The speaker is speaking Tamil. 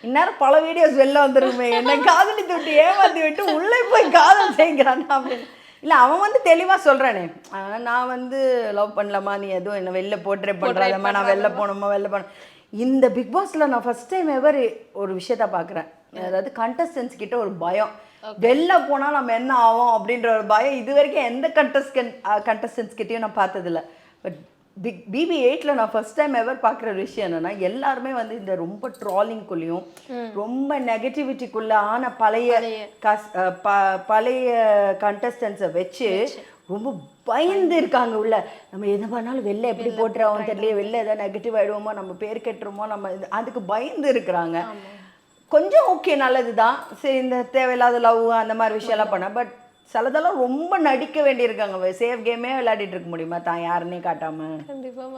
இந்நேரம் பல வீடியோஸ் வெளில வந்துருக்குமே, என்னை காதலித்து விட்டு ஏமாத்தி விட்டு உள்ளே போய் காதல் செய்கிறான் அப்படின்னு. இல்லை, அவன் வந்து தெளிவாக சொல்கிறானே, நான் வந்து லவ் பண்ணலாமா, நீ எதுவும் என்ன வெளில போர்ட்ரே பண்ணுறாதம்மா, நான் வெளில போனோம். இந்த பிக் பாஸில் நான் ஃபஸ்ட் டைம் எவர் ஒரு விஷயத்த பார்க்குறேன். அதாவது கண்டஸ்டன்ஸ் கிட்ட ஒரு பயம், வெளில போனால் நம்ம என்ன ஆகும் அப்படின்ற ஒரு பயம் இது வரைக்கும் எந்த கண்டஸ்டன்ஸ் கிட்டேயும் நான் பார்த்ததில்ல. பட் BB8ல் நான் ஃபர்ஸ்ட் டைம் எவர் பார்க்குற விஷயம் என்னென்னா, எல்லாருமே வந்து இந்த ரொம்ப ட்ராலிங்குள்ளேயும் ரொம்ப நெகட்டிவிட்டிக்குள்ளே ஆன பழைய கண்டஸ்டன்ஸை வச்சு ரொம்ப பயந்து இருக்காங்க உள்ள. நம்ம எது பண்ணாலும் வெளில எப்படி போட்டுருவோம் தெரியல, வெளில எதாவது நெகட்டிவ் ஆகிடுவோமோ, நம்ம பேர் கெட்டுருமோ, நம்ம அதுக்கு பயந்து இருக்கிறாங்க. கொஞ்சம் ஓகே, நல்லது தான். சரி, இந்த தேவையில்லாத லவ் அந்த மாதிரி விஷயம்லாம் பண்ண. பட் சிலதெல்லாம் ரொம்ப நடிக்க வேண்டியிருக்காங்க. சேஃப் கேமே விளையாடிட்டு இருக்க முடியுமா தான் யாருன்னே காட்டாமல்?